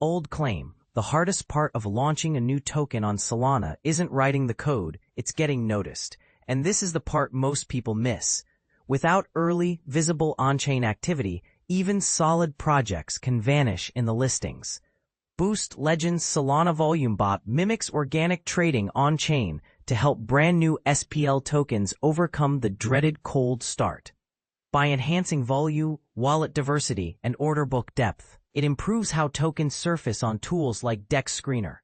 Old claim, the hardest part of launching a new token on Solana isn't writing the code, it's getting noticed. And this is the part most people miss. Without early, visible on-chain activity, even solid projects can vanish in the listings. Boost Legend's Solana Volume Bot mimics organic trading on-chain to help brand-new SPL tokens overcome the dreaded cold start. By enhancing volume, wallet diversity, and order book depth, it improves how tokens surface on tools like DexScreener.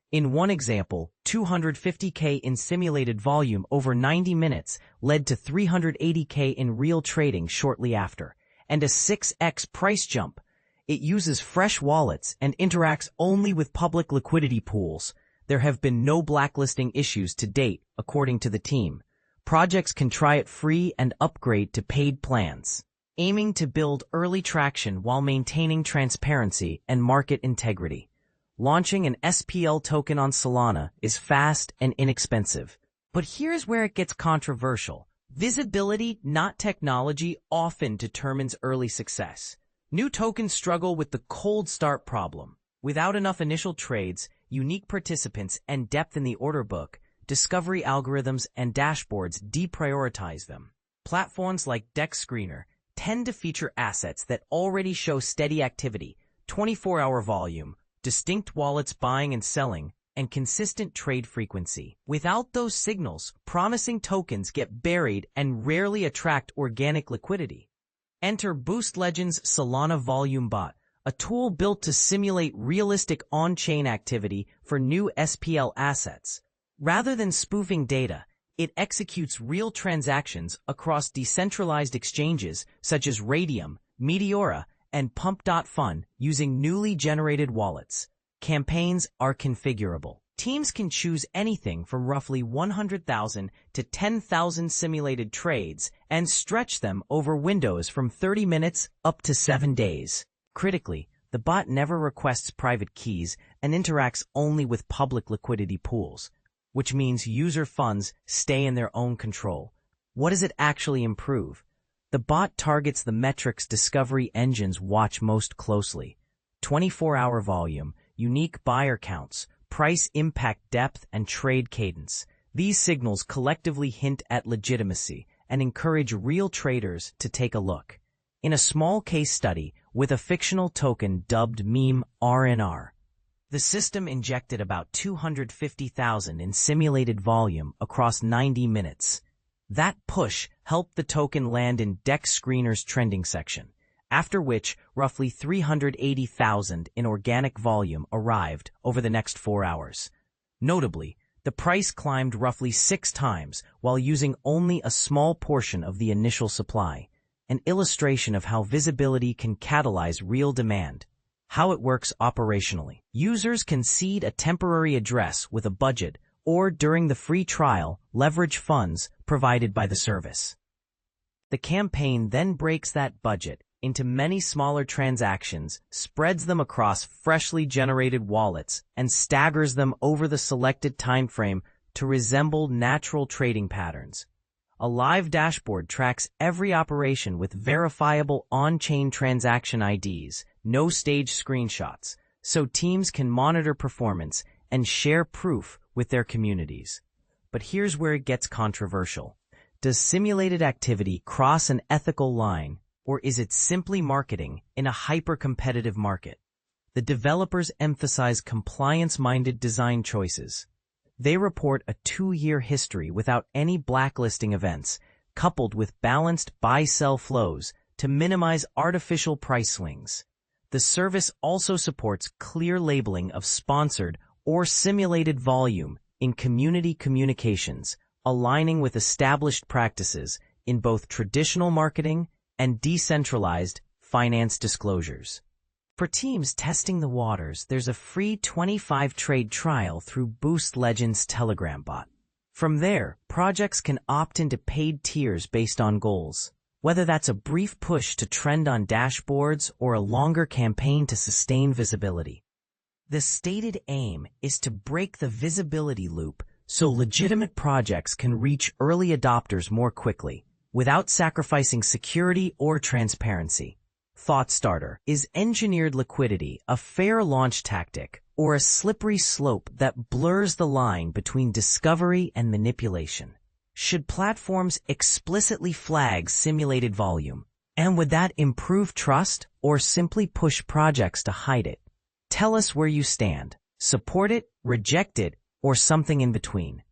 In one example, 250K in simulated volume over 90 minutes led to 380K in real trading shortly after, and a 6x price jump. It uses fresh wallets and interacts only with public liquidity pools. There have been no blacklisting issues to date, according to the team. Projects can try it free and upgrade to paid plans, aiming to build early traction while maintaining transparency and market integrity. Launching an SPL token on Solana is fast and inexpensive. But here's where it gets controversial. Visibility, not technology, often determines early success. New tokens struggle with the cold start problem. Without enough initial trades, unique participants, and depth in the order book, discovery algorithms and dashboards deprioritize them. Platforms like DexScreener tend to feature assets that already show steady activity, 24-hour volume, distinct wallets buying and selling, and consistent trade frequency. Without those signals, promising tokens get buried and rarely attract organic liquidity. Enter Boost Legend's Solana Volume Bot, a tool built to simulate realistic on-chain activity for new SPL assets. Rather than spoofing data, it executes real transactions across decentralized exchanges such as Radium, Meteora, and Pump.Fun using newly generated wallets. Campaigns are configurable. Teams can choose anything from roughly 100,000 to 10,000 simulated trades and stretch them over windows from 30 minutes up to 7 days. Critically, the bot never requests private keys and interacts only with public liquidity pools, which means user funds stay in their own control. What does it actually improve? The bot targets the metrics discovery engines watch most closely: 24-hour volume, unique buyer counts, price impact depth, and trade cadence. These signals collectively hint at legitimacy and encourage real traders to take a look. In a small case study with a fictional token dubbed meme RNR, the system injected about 250,000 in simulated volume across 90 minutes. That push helped the token land in DexScreener's trending section, after which roughly 380,000 in organic volume arrived over the next 4 hours. Notably, the price climbed roughly 6 times while using only a small portion of the initial supply, an illustration of how visibility can catalyze real demand. How it works operationally. Users can seed a temporary address with a budget or, during the free trial, leverage funds provided by the service. The campaign then breaks that budget into many smaller transactions, spreads them across freshly generated wallets, and staggers them over the selected timeframe to resemble natural trading patterns. A live dashboard tracks every operation with verifiable on-chain transaction IDs, no staged screenshots, so teams can monitor performance and share proof with their communities. But here's where it gets controversial. Does simulated activity cross an ethical line, or is it simply marketing in a hyper-competitive market? The developers emphasize compliance-minded design choices. They report a 2-year history without any blacklisting events, coupled with balanced buy-sell flows to minimize artificial price swings. The service also supports clear labeling of sponsored or simulated volume in community communications, aligning with established practices in both traditional marketing and decentralized finance disclosures. For teams testing the waters, there's a free 25-trade trial through Boost Legend's Telegram bot. From there, projects can opt into paid tiers based on goals, whether that's a brief push to trend on dashboards or a longer campaign to sustain visibility. The stated aim is to break the visibility loop so legitimate projects can reach early adopters more quickly, without sacrificing security or transparency. Thought starter. Is engineered liquidity a fair launch tactic or a slippery slope that blurs the line between discovery and manipulation? Should platforms explicitly flag simulated volume? And would that improve trust or simply push projects to hide it? Tell us where you stand. Support it, reject it, or something in between.